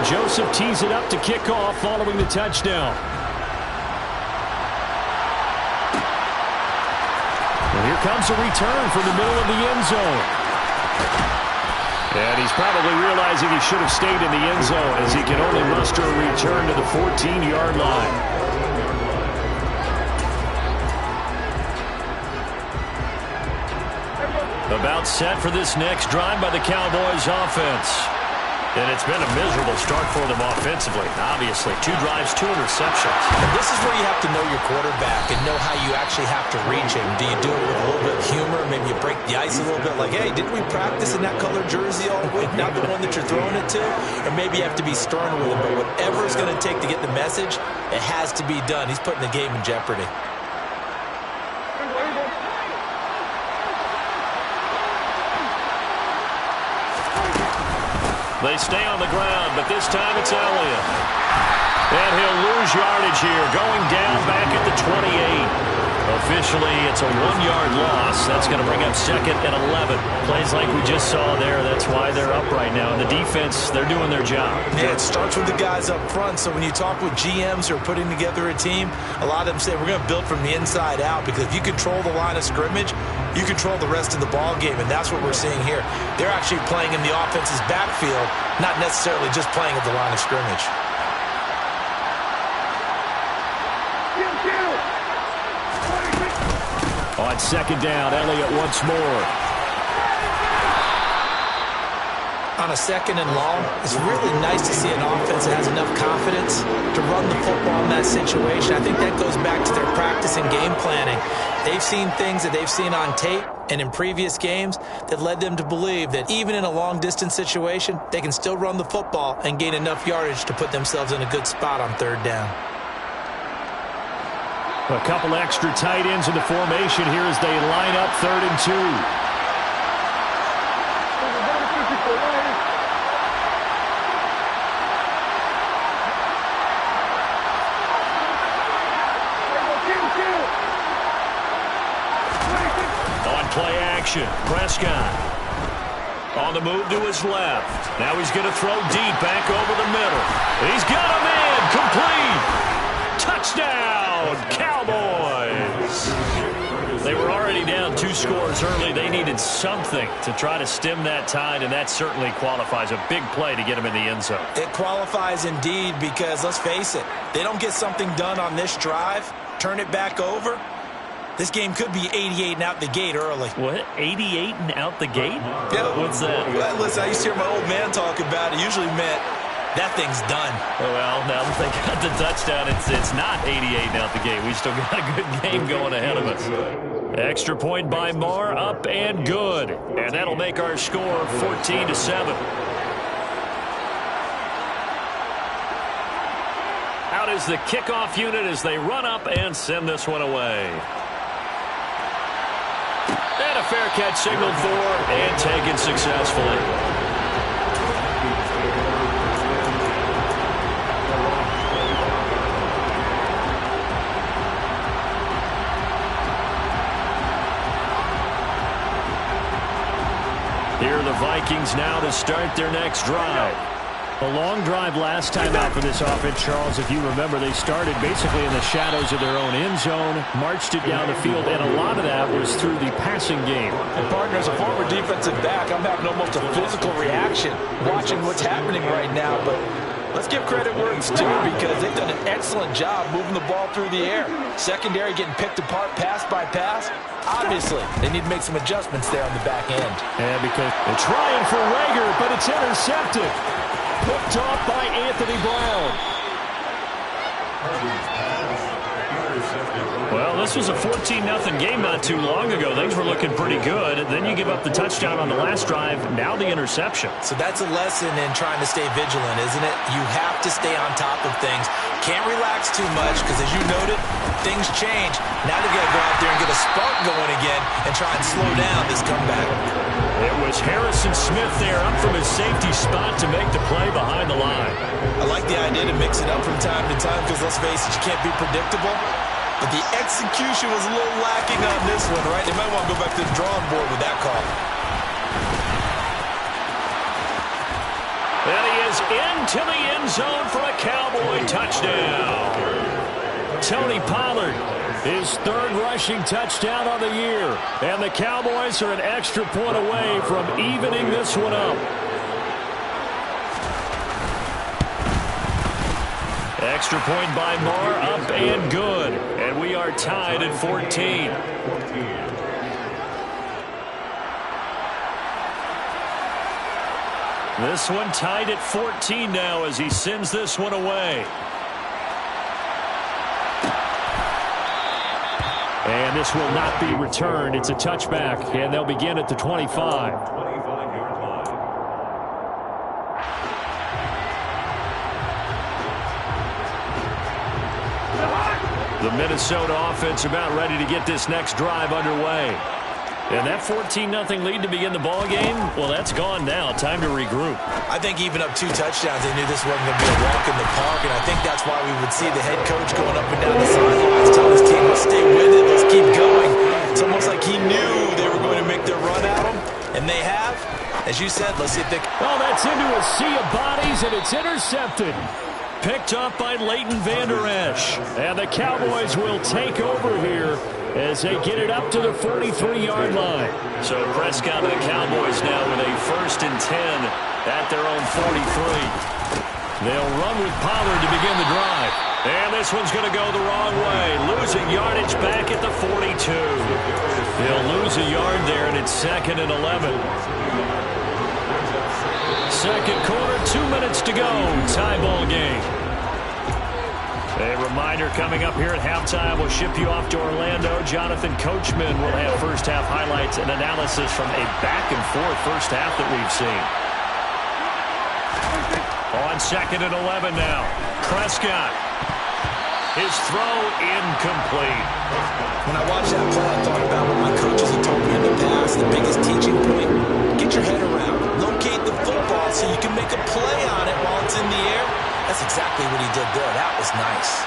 Joseph tees it up to kick off following the touchdown. And here comes a return from the middle of the end zone. And he's probably realizing he should have stayed in the end zone as he can only muster a return to the 14-yard line. About set for this next drive by the Cowboys offense. And it's been a miserable start for them offensively. Obviously, 2 drives, 2 interceptions. And this is where you have to know your quarterback and know how you actually have to reach him. Do you do it with a little bit of humor? Maybe you break the ice a little bit like, hey, didn't we practice in that color jersey all week? Not the one that you're throwing it to? Or maybe you have to be stern with him. But whatever it's going to take to get the message, it has to be done. He's putting the game in jeopardy. They stay on the ground, but this time it's Elliott. And he'll lose yardage here, going down back at the 28. Officially, it's a 1-yard loss. That's going to bring up 2nd and 11. Plays like we just saw there. That's why they're up right now. And the defense, they're doing their job. Yeah, it starts with the guys up front. So when you talk with GMs who are putting together a team, a lot of them say we're going to build from the inside out, because if you control the line of scrimmage, you control the rest of the ball game, and that's what we're seeing here. They're actually playing in the offense's backfield, not necessarily just playing at the line of scrimmage. On 2nd down, Elliott once more. On a 2nd and long, it's really nice to see an offense that has enough confidence to run the football in that situation. I think that goes back to their practice and game planning. They've seen things that they've seen on tape and in previous games that led them to believe that even in a long-distance situation, they can still run the football and gain enough yardage to put themselves in a good spot on 3rd down. A couple extra tight ends in the formation here as they line up 3rd and 2. Play action. Prescott on the move to his left. Now he's going to throw deep back over the middle. He's got a man. Complete. Touchdown, Cowboys. They were already down 2 scores early. They needed something to try to stem that tide, and that certainly qualifies. A big play to get them in the end zone. It qualifies indeed, because let's face it, they don't get something done on this drive, turn it back over, this game could be 88 and out the gate early. What? 88 and out the gate? Yeah. What's that? Well, listen, I used to hear my old man talk about it. Usually meant that thing's done. Well, now that they got the touchdown, it's not 88 and out the gate. We still got a good game going ahead of us. Extra point by Marr, up and good. And that'll make our score 14-7. Out is the kickoff unit as they run up and send this one away. And a fair catch signaled for and taken successfully. Here are the Vikings now to start their next drive. A long drive last time out for this offense, Charles. If you remember, they started basically in the shadows of their own end zone, marched it down the field, and a lot of that was through the passing game. And partner, as a former defensive back, I'm having almost a physical reaction watching what's happening right now. But let's give credit where it's due, because they've done an excellent job moving the ball through the air. Secondary getting picked apart pass by pass. Obviously, they need to make some adjustments there on the back end. And because they're trying for Rager, but it's intercepted. Picked off by Anthony Brown. Well, this was a 14-0 game not too long ago. Things were looking pretty good. Then you give up the touchdown on the last drive. Now the interception. So that's a lesson in trying to stay vigilant, isn't it? You have to stay on top of things. Can't relax too much, because as you noted, things change. Now they've got to go out there and get a spark going again and try and slow down this comeback. It was Harrison Smith there up from his safety spot to make the play behind the line. I like the idea to mix it up from time to time, because let's face it, you can't be predictable. But the execution was a little lacking on this one, right? They might want to go back to the drawing board with that call. And he is is into the end zone for a Cowboy touchdown. Tony Pollard, his third rushing touchdown on the year. And the Cowboys are an extra point away from evening this one up. Extra point by Marr, up and good. And we are tied at 14. This one tied at 14 now as he sends this one away. And this will not be returned. It's a touchback, and they'll begin at the 25. The Minnesota offense about ready to get this next drive underway. And that 14-0 lead to begin the ball game, well, that's gone now. Time to regroup. I think even up 2 touchdowns, they knew this wasn't going to be a walk in the park, and I think that's why we would see the head coach going up and down the sidelines, telling his team, let's stay with it, let's keep going. It's almost like he knew they were going to make their run at him, and they have. As you said, let's see if they... Oh, that's into a sea of bodies, and it's intercepted. Picked up by Leighton Vander Esch. And the Cowboys will take over here as they get it up to the 43-yard line. So Prescott and the Cowboys now with a 1st and 10 at their own 43. They'll run with Pollard to begin the drive. And this one's going to go the wrong way. Losing yardage back at the 42. They'll lose a yard there, and it's 2nd and 11. Second quarter, 2 minutes to go. Tie ball game. A reminder coming up here at halftime. We'll ship you off to Orlando. Jonathan Coachman will have first half highlights and analysis from a back-and-forth first half that we've seen. On 2nd and 11 now. Prescott. His throw incomplete. When I watched that play, I thought about what my coaches have told me in the past. The biggest teaching point, get your head around. Locate the football so you can make a play on it while it's in the air. That's exactly what he did there. That was nice.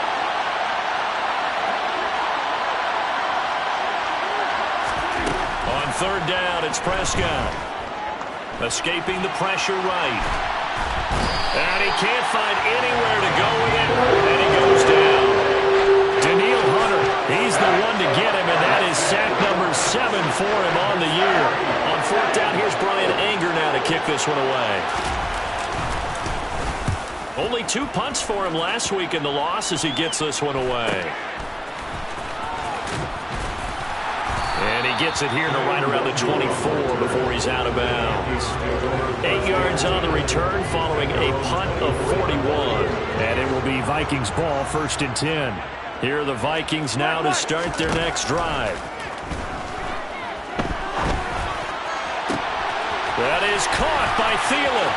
On 3rd down, it's Prescott. Escaping the pressure right. And he can't find anywhere to go with it. And he goes down. Daniil Hunter, he's the one to get him, and that is sack number 7 for him on the year. On 4th down, here's Brian Anger now to kick this one away. Only 2 punts for him last week in the loss as he gets this one away. And he gets it here to right around the 24 before he's out of bounds. 8 yards on the return following a punt of 41. And it will be Vikings ball, 1st and 10. Here are the Vikings now to start their next drive. That is caught by Thielen.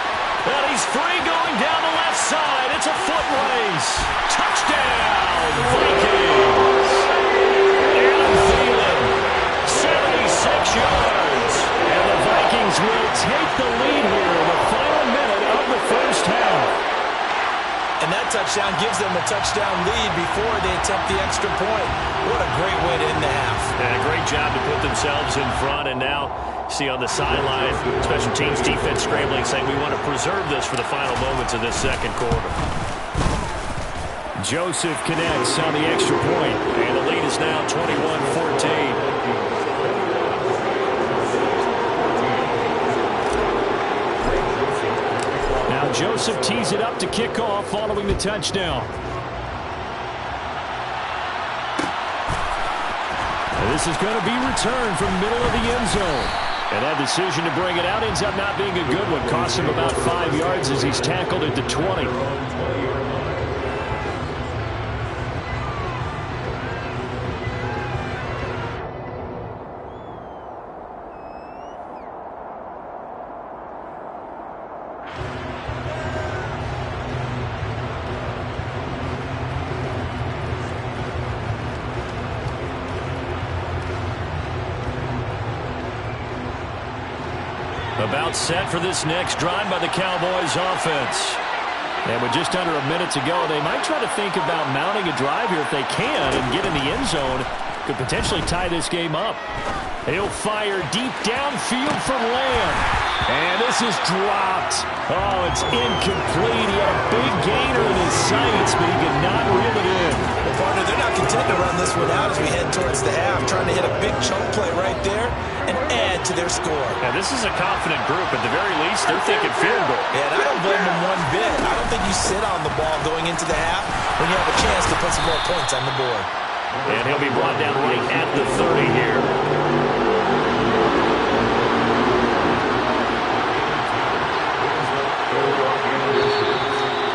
And he's free going down the left side. It's a foot race. Touchdown, Vikings. Adam Thielen, 76 yards. And the Vikings will take the lead here in the final minute of the first half. And that touchdown gives them a touchdown lead before they attempt the extra point. What a great way to end the half. And a great job to put themselves in front. And now, see on the sideline, special teams defense scrambling, saying we want to preserve this for the final moments of this second quarter. Joseph connects on the extra point. And the lead is now 21-14. Joseph tees it up to kick off following the touchdown. And this is going to be returned from middle of the end zone. And that decision to bring it out ends up not being a good one. Costs him about 5 yards as he's tackled at the 20. About set for this next drive by the Cowboys offense. And with just under a minute to go, they might try to think about mounting a drive here if they can and get in the end zone. Could potentially tie this game up. He'll fire deep downfield from Lamb. And this is dropped. Oh, it's incomplete. He had a big gainer in his sights, but he could not reel it in. Well, partner, they're not content to run this one out as we head towards the half, trying to hit a big chunk play right there and add to their score. Now, this is a confident group. At the very least, they're thinking field goal. Yeah, and I don't blame them one bit. I don't think you sit on the ball going into the half when you have a chance to put some more points on the board. And he'll be brought down right at the 30 here.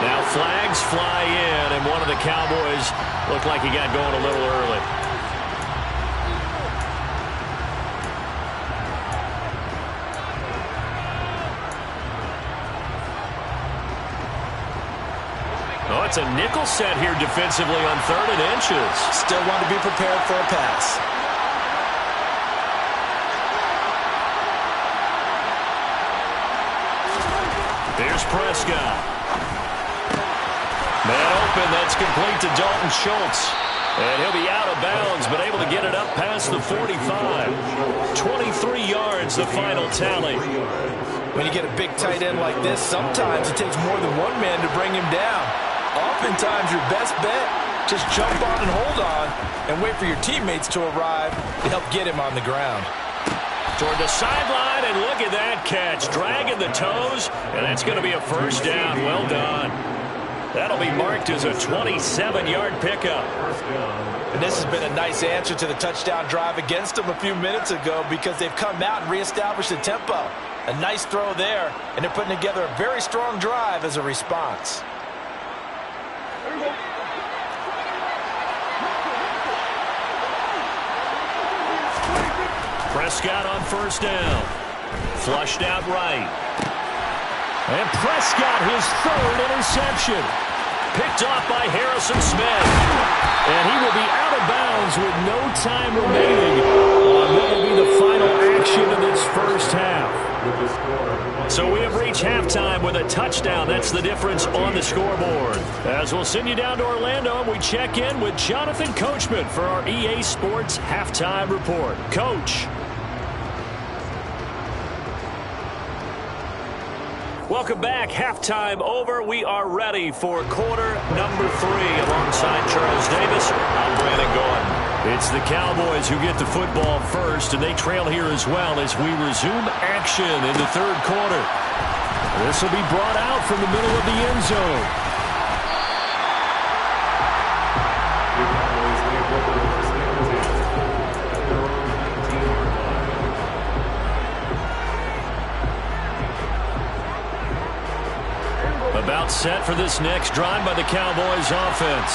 Now flags fly in, and one of the Cowboys looked like he got going a little early. Oh, it's a nickel set here defensively on 3rd and inches. Still want to be prepared for a pass. Here's Prescott. Man open, that's complete to Dalton Schultz. And he'll be out of bounds, but able to get it up past the 45. 23 yards, the final tally. When you get a big tight end like this, sometimes it takes more than one man to bring him down. Oftentimes, your best bet, just jump on and hold on and wait for your teammates to arrive to help get him on the ground. Toward the sideline, and look at that catch. Dragging the toes, and that's going to be a first down. Well done. That'll be marked as a 27-yard pickup. And this has been a nice answer to the touchdown drive against them a few minutes ago because they've come out and reestablished the tempo. A nice throw there, and they're putting together a very strong drive as a response. Prescott on first down. Flushed out right. And Prescott, his 3rd interception. Picked off by Harrison Smith. And he will be out of bounds with no time remaining on what will be the final action of this first half. So we have reached halftime with a touchdown. That's the difference on the scoreboard. As we'll send you down to Orlando, we check in with Jonathan Coachman for our EA Sports Halftime Report. Coach. Welcome back. Halftime over. We are ready for quarter number 3. Alongside Charles Davis, I'm Brandon Gordon. It's the Cowboys who get the football first, and they trail here as well as we resume action in the 3rd quarter. This will be brought out from the middle of the end zone. About set for this next drive by the Cowboys offense.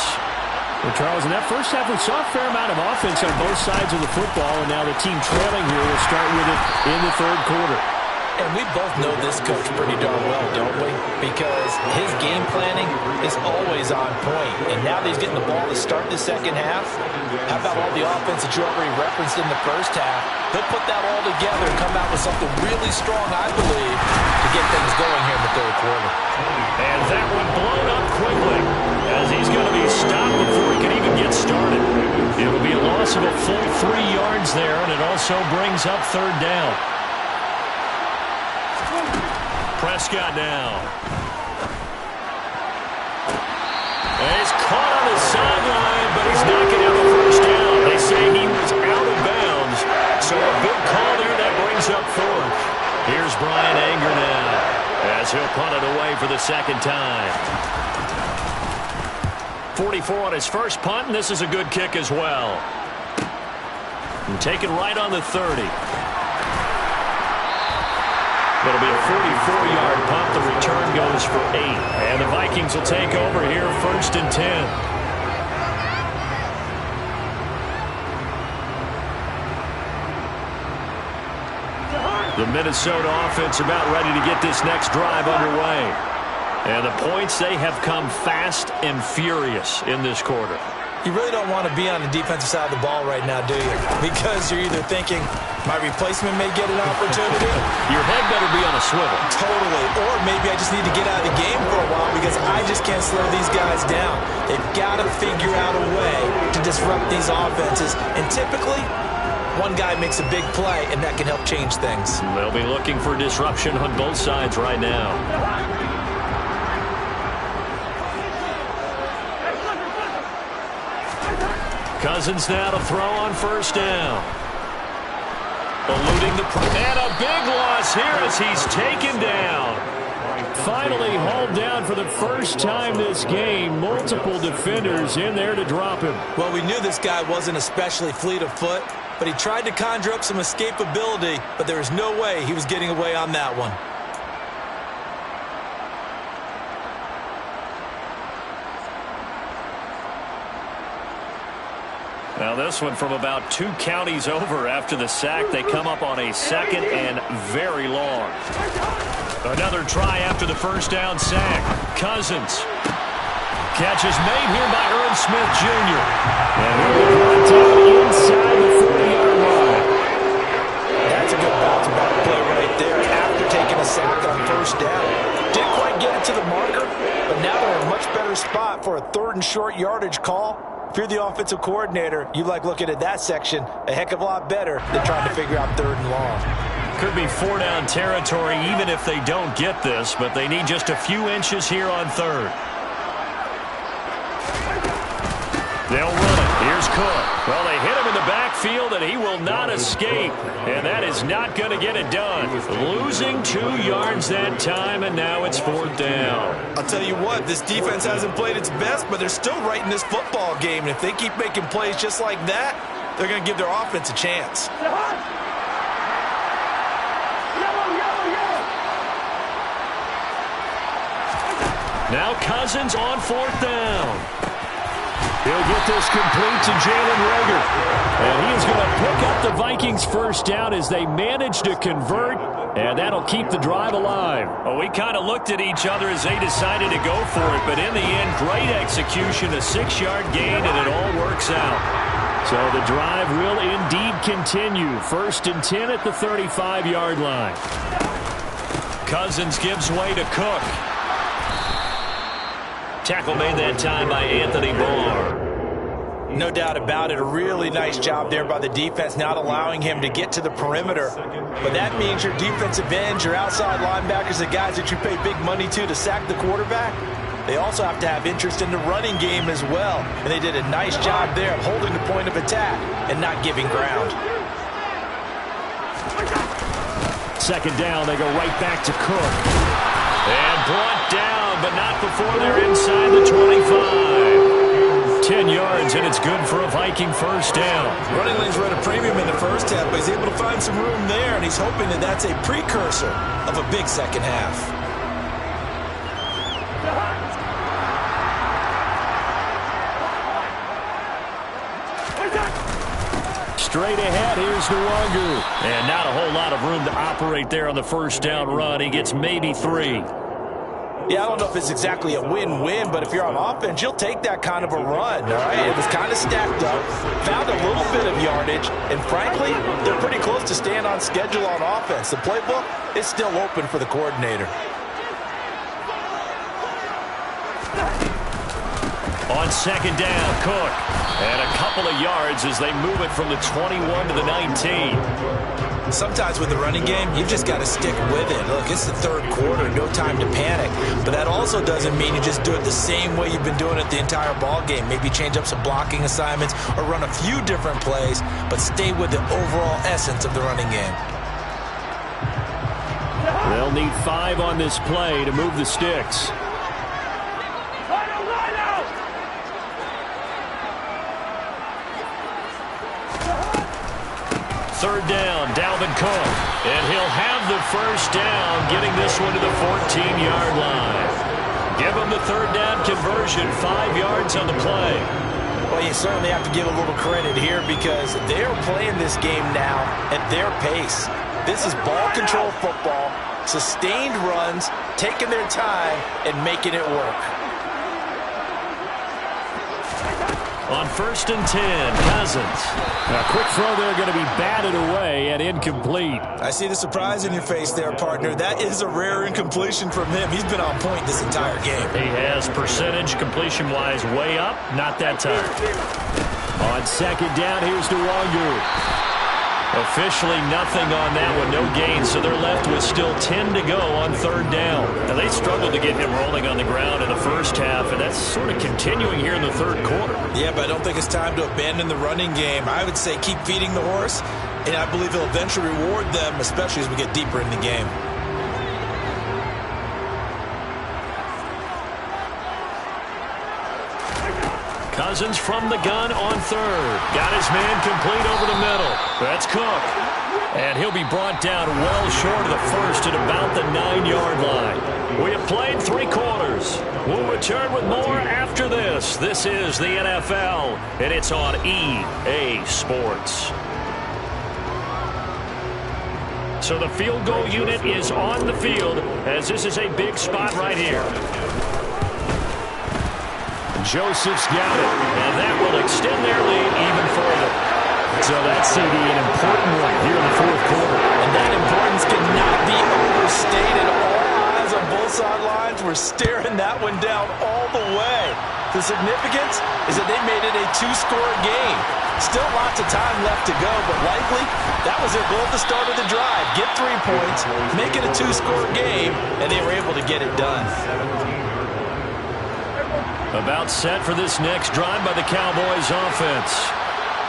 Well, Charles, in that first half, we saw a fair amount of offense on both sides of the football, and now the team trailing here will start with it in the 3rd quarter. And we both know this coach pretty darn well, don't we? Because his game planning is always on point. And now that he's getting the ball to start the second half, how about all the offense that you already referenced in the first half? He'll put that all together and come out with something really strong, I believe, to get things going here in the 3rd quarter. And that one blown up quickly as he's going to be stopped before he can even get started. It'll be a loss of a full 3 yards there, and it also brings up 3rd down. Prescott now. And he's caught on the sideline, but he's knocking out the first down. They say he was out of bounds. So a big call there, that brings up 4th. Here's Brian Anger now as he'll punt it away for the 2nd time. 44 on his first punt, and this is a good kick as well. And taken right on the 30. It'll be a 44-yard punt. The return goes for 8. And the Vikings will take over here, 1st and 10. The Minnesota offense about ready to get this next drive underway. And the points, they have come fast and furious in this quarter. You really don't want to be on the defensive side of the ball right now, do you? Because you're either thinking, my replacement may get an opportunity. Your head better be on a swivel. Totally. Or maybe I just need to get out of the game for a while because I just can't slow these guys down. They've got to figure out a way to disrupt these offenses. And typically, One guy makes a big play, and that can help change things. They'll be looking for disruption on both sides right now. Cousins now to throw on first down. Eluding the and a big loss here as he's taken down. Finally hauled down for the first time this game. Multiple defenders in there to drop him. Well, we knew this guy wasn't especially fleet of foot, but he tried to conjure up some escapability, but there was no way he was getting away on that one. Now this one from about 2 counties over after the sack. They come up on a second and very long. Another try after the first down sack. Cousins. Catch is made here by Irv Smith Jr. And he'll be brought down inside the 40-yard line. That's a good bounce-back play right there after taking a sack on first down. Didn't quite get it to the marker, but now they're in a much better spot for a 3rd and short yardage call. If you're the offensive coordinator, you like looking at that section a heck of a lot better than trying to figure out 3rd and long. Could be 4-down territory even if they don't get this, but they need just a few inches here on 3rd. They'll run it. Here's Cook. Well, they hit him in the backfield, and he will not escape. And that is not going to get it done. Losing 2 yards that time, and now it's 4th down. I'll tell you what, this defense hasn't played its best, but they're still right in this football game. And if they keep making plays just like that, they're going to give their offense a chance. Now Cousins on 4th down. He'll get this complete to Jalen Reagor. And he is going to pick up the Vikings' first down as they manage to convert, and that'll keep the drive alive. Well, we kind of looked at each other as they decided to go for it, but in the end, great execution, a 6-yard gain, and it all works out. So the drive will indeed continue. 1st and 10 at the 35-yard line. Cousins gives way to Cook. Tackle made that time by Anthony Barr. No doubt about it. A really nice job there by the defense, not allowing him to get to the perimeter. But that means your defensive ends, your outside linebackers, the guys that you pay big money to sack the quarterback, they also have to have interest in the running game as well. And they did a nice job there of holding the point of attack and not giving ground. 2nd down, they go right back to Cook. And brought down, but not before they're inside the 25. 10 yards, and it's good for a Viking first down. Running lanes were at a premium in the first half, but he's able to find some room there, and he's hoping that that's a precursor of a big second half. Straight ahead, here's Nwangu. And not a whole lot of room to operate there on the first down run. He gets maybe 3. Yeah, I don't know if it's exactly a win-win, but if you're on offense, you'll take that kind of a run, all right? It was kind of stacked up, found a little bit of yardage, and frankly, they're pretty close to staying on schedule on offense. The playbook is still open for the coordinator. On 2nd down, Cook. And a couple of yards as they move it from the 21 to the 19. Sometimes with the running game, you've just got to stick with it. Look, it's the 3rd quarter, no time to panic. But that also doesn't mean you just do it the same way you've been doing it the entire ball game. Maybe change up some blocking assignments or run a few different plays, but stay with the overall essence of the running game. They'll need 5 on this play to move the sticks. 3rd down, Dalvin Cook. And he'll have the first down, getting this one to the 14-yard line. Give him the 3rd down conversion, 5 yards on the play. Well, you certainly have to give a little credit here because they're playing this game now at their pace. This is ball control football, sustained runs, taking their time, and making it work. On 1st and 10, Cousins. A quick throw there going to be batted away and incomplete. I see the surprise in your face there, partner. That is a rare incompletion from him. He's been on point this entire game. He has percentage completion-wise way up, not that time. On 2nd down, here's Nwangu. Officially nothing on that one, no gain, so they're left with still 10 to go on third down. Now, they struggled to get him rolling on the ground in the first half, and that's sort of continuing here in the third quarter. Yeah, but I don't think it's time to abandon the running game. I would say keep feeding the horse, and I believe he'll eventually reward them, especially as we get deeper in the game. Cousins from the gun on third. Got his man complete over the middle. That's Cook. And he'll be brought down well short of the first at about the 9-yard line. We have played 3 quarters. We'll return with more after this. This is the NFL, and it's on EA Sports. So the field goal unit is on the field, as this is a big spot right here. Joseph's got it, and that will extend their lead even further. So that's CD, an important one here in the fourth quarter. And that importance cannot be overstated. All eyes on both sidelines were staring that one down all the way. The significance is that they made it a 2-score game. Still lots of time left to go, but likely that was their goal at the start of the drive. Get 3 points, make it a 2-score game, and they were able to get it done. About set for this next drive by the Cowboys offense.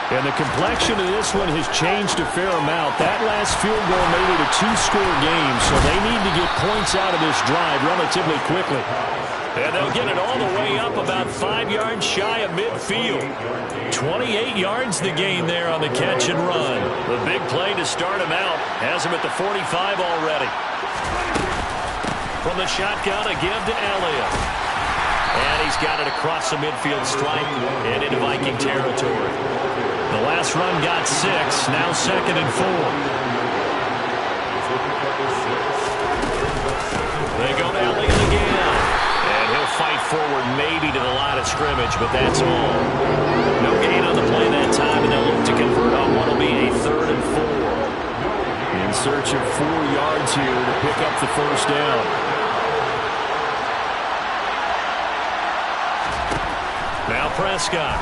And the complexion of this one has changed a fair amount. That last field goal made it a 2-score game, so they need to get points out of this drive relatively quickly. And they'll get it all the way up about 5 yards shy of midfield. 28 yards the gain there on the catch and run. The big play to start him out has him at the 45 already. From the shotgun, a give to Elliott. And he's got it across the midfield stripe and into Viking territory. The last run got 6, now 2nd and 4. They go to Elliott again. And he'll fight forward maybe to the line of scrimmage, but that's all. No gain on the play that time, and they'll look to convert on what will be a 3rd and 4. In search of 4 yards here to pick up the first down. Now Prescott.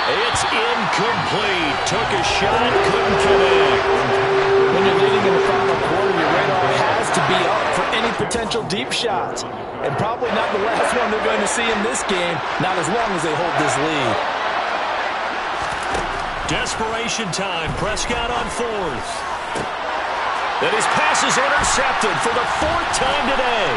It's incomplete. Took a shot, couldn't connect. When you're leading in the final quarter, your radar has to be up for any potential deep shots. And probably not the last one they're going to see in this game, not as long as they hold this lead. Desperation time. Prescott on 4th. And his pass is intercepted for the 4th time today.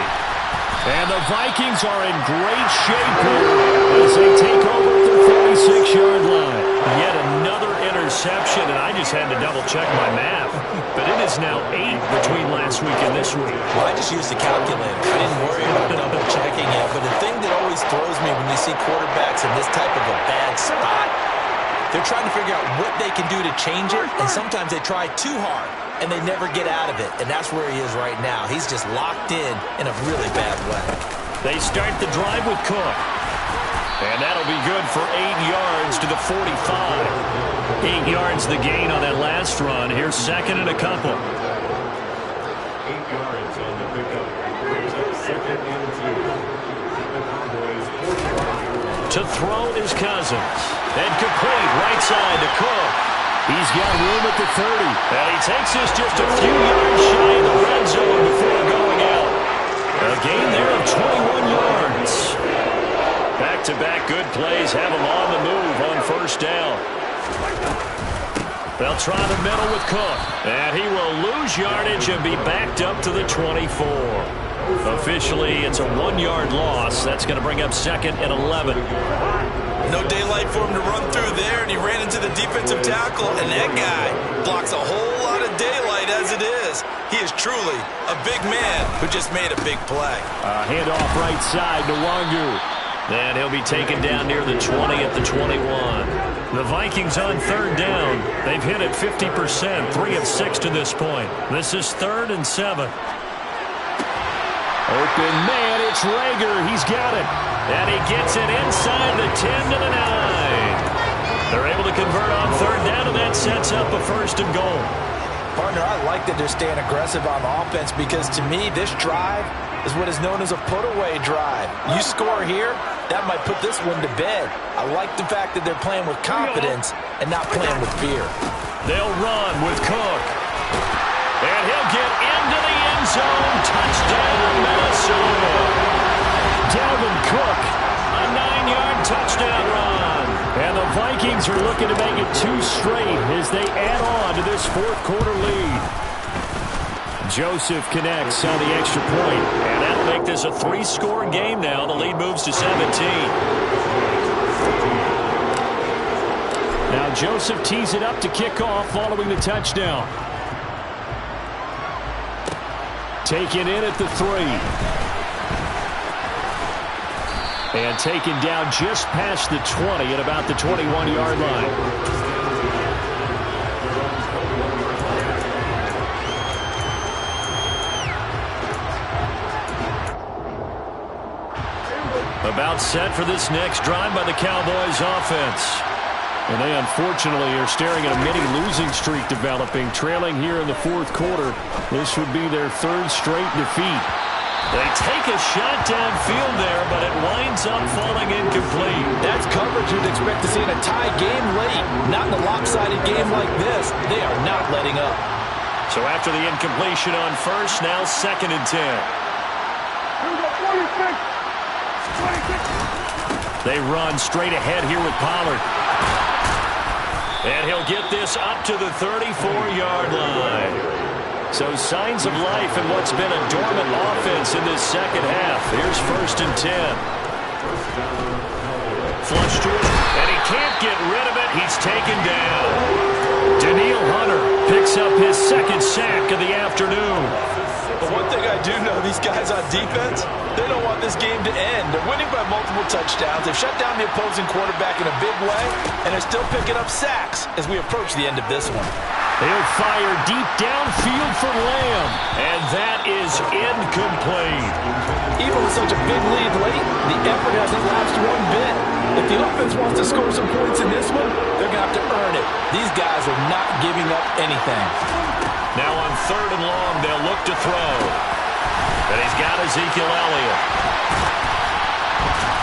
And the Vikings are in great shape here as they take over at their 46-yard line. Yet another interception, and I just had to double-check my math. But it is now 8 between last week and this week. Well, I just used the calculator. I didn't worry about double-checking it. But the thing that always throws me when you see quarterbacks in this type of a bad spot, they're trying to figure out what they can do to change it, and sometimes they try too hard. And they never get out of it, and that's where he is right now. He's just locked in a really bad way. They start the drive with Cook. And that'll be good for 8 yards to the 45. 8 yards the gain on that last run. Here's 2nd and a couple. 8 yards on the pickup. Brings up 2nd and 2. To throw is Cousins. And complete right side to Cook. He's got room at the 30. And he takes this just a few yards shy of the red zone before going out. A gain there of 21 yards. Back-to-back good plays have him on the move on first down. They'll try the middle with Cook. And he will lose yardage and be backed up to the 24. Officially, it's a 1-yard loss. That's going to bring up 2nd and 11. No daylight for him to run through there, and he ran into the defensive tackle, and that guy blocks a whole lot of daylight as it is. He is truly a big man who just made a big play. Handoff right side to Wangu. And he'll be taken down near the 20 at the 21. The Vikings on 3rd down. They've hit it 50%, 3 of 6 to this point. This is 3rd and 7. Open man, it's Rager. He's got it. And he gets it inside the 10 to the 9. They're able to convert on 3rd down, and that sets up a 1st and goal. Partner, I like that they're staying aggressive on offense because, to me, this drive is what is known as a put-away drive. You score here, that might put this one to bed. I like the fact that they're playing with confidence and not playing with fear. They'll run with Cook. And he'll get into the end zone. Touchdown, Minnesota. Dalvin Cook. A 9-yard touchdown run. And the Vikings are looking to make it 2 straight as they add on to this fourth-quarter lead. Joseph connects on the extra point. And that'll make this a 3-score game now. The lead moves to 17. Now Joseph tees it up to kick off following the touchdown. Taken in at the 3. And taken down just past the 20 at about the 21-yard line. About set for this next drive by the Cowboys offense. And they unfortunately are staring at a mini losing streak developing, trailing here in the fourth quarter. This would be their 3rd straight defeat. They take a shot downfield there, but it winds up falling incomplete. That's coverage you'd expect to see in a tie game late. Not in a lopsided game like this. They are not letting up. So after the incompletion on first, now 2nd and 10. They run straight ahead here with Pollard. And he'll get this up to the 34-yard line. So signs of life in what's been a dormant offense in this second half. Here's 1st and 10. Flush to it, and he can't get rid of it. He's taken down. Daniil Hunter picks up his 2nd sack of the afternoon. But one thing I do know, these guys on defense, they don't want this game to end. They're winning by multiple touchdowns. They've shut down the opposing quarterback in a big way, and they're still picking up sacks as we approach the end of this one. They'll fire deep downfield for Lamb. And that is incomplete. Even with such a big lead late, the effort hasn't lapsed one bit. If the offense wants to score some points in this one, they're going to have to earn it. These guys are not giving up anything. Now on 3rd and long, they'll look to throw. And he's got Ezekiel Elliott.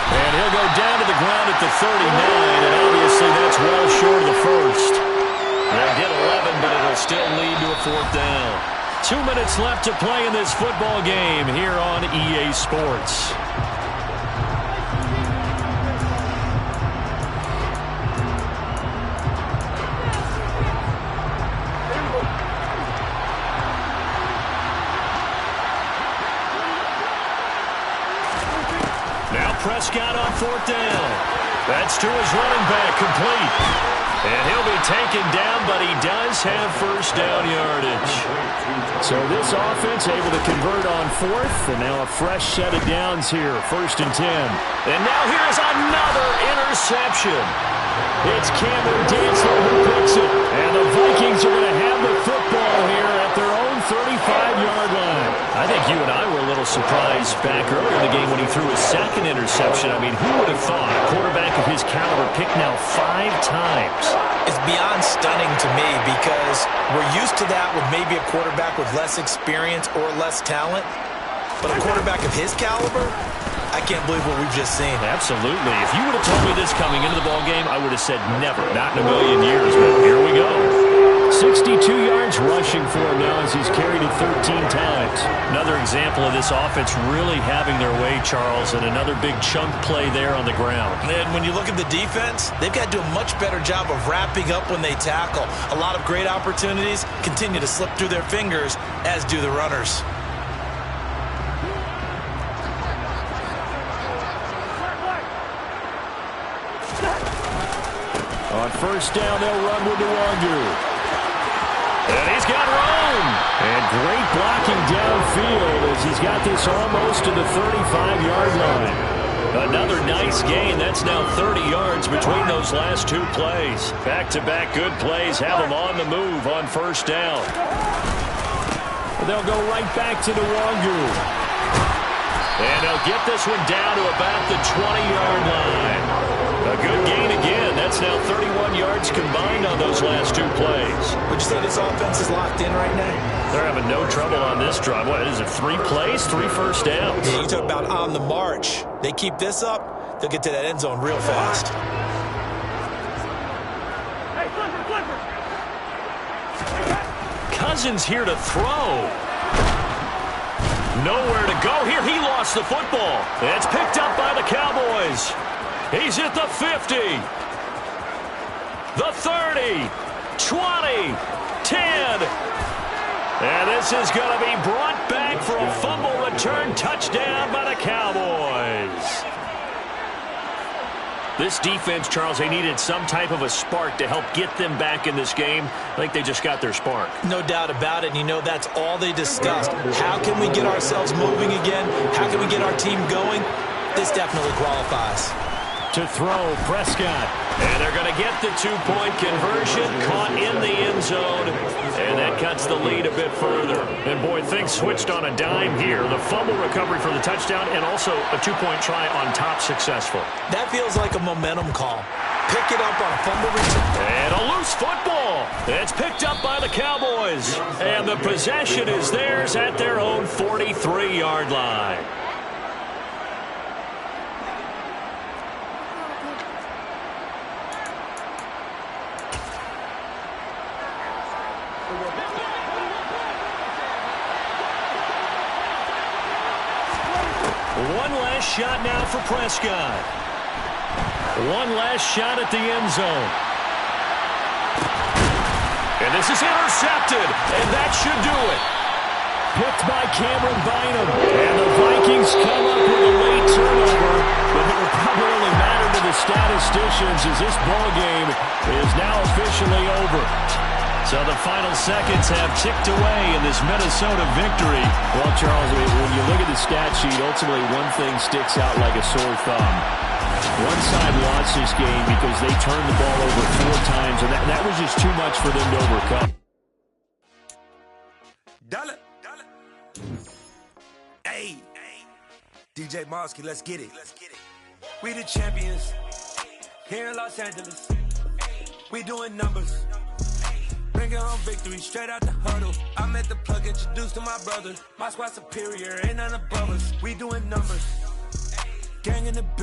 And he'll go down to the ground at the 39, and obviously that's well short of the first. They'll get 11, but it'll still lead to a 4th down. 2 minutes left to play in this football game here on EA Sports. Now Prescott on 4th down. That's to his running back, complete. And he'll be taken down, but he does have 1st down yardage. So this offense able to convert on 4th, and now a fresh set of downs here, 1st and 10. And now here's another interception. It's Cameron Dantzler who picks it. And the Vikings are going to have the football here at their own 35-yard line. I think you and I were a little surprised back earlier in the game when he threw his 2nd interception. I mean, who would have thought a quarterback of his caliber picked now 5 times? It's beyond stunning to me because we're used to that with maybe a quarterback with less experience or less talent. But a quarterback of his caliber, I can't believe what we've just seen. Absolutely. If you would have told me this coming into the ballgame, I would have said never, not in a million years. But here we go. 62 yards rushing for him now as he's carried it 13 times. Another example of this offense really having their way, Charles, and another big chunk play there on the ground. And when you look at the defense, they've got to do a much better job of wrapping up when they tackle. A lot of great opportunities continue to slip through their fingers, as do the runners. On 1st down, they'll run with Nwangu. And he's got room. And great blocking downfield as he's got this almost to the 35-yard line. Another nice gain. That's now 30 yards between those last 2 plays. Back-to-back good plays have them on the move on 1st down. They'll go right back to Nwangu. And they'll get this one down to about the 20-yard line. A good gain again. That's now 31 yards combined on those last 2 plays. Would you say this offense is locked in right now? They're having no trouble on this drive. What is it, 3 plays, 3 first downs? Yeah, you talk about on the march. They keep this up, they'll get to that end zone real fast. Cousins here to throw. Nowhere to go here. He lost the football. It's picked up by the Cowboys. He's at the 50. The 30. 20. 10. And this is going to be brought back for a fumble return touchdown by the Cowboys. This defense, Charles, they needed some type of a spark to help get them back in this game. I think they just got their spark. No doubt about it. And you know that's all they discussed. How can we get ourselves moving again? How can we get our team going? This definitely qualifies. To throw, Prescott. And they're going to get the two-point conversion, caught in the end zone, and that cuts the lead a bit further. And, boy, things switched on a dime here. The fumble recovery for the touchdown and also a two-point try on top successful. That feels like a momentum call. Pick it up on a fumble return. And a loose football. It's picked up by the Cowboys. And the possession is theirs at their own 43-yard line. One last shot now for Prescott. One last shot at the end zone. And this is intercepted, and that should do it. Picked by Cameron Bynum. And the Vikings come up with a late turnover, but it will probably only matter to the statisticians as this ball game is now officially over. So the final seconds have ticked away in this Minnesota victory. Well, Charles, when you look at the stat sheet, ultimately one thing sticks out like a sore thumb. One side lost this game because they turned the ball over 4 times, and that was just too much for them to overcome. Dollar. Hey, DJ Mosky, let's get it. We the champions here in Los Angeles. We doing numbers. Bringing home victory straight out the huddle. I met the plug, introduced to my brother. My squad superior, ain't none above us. We doing numbers. Gang in the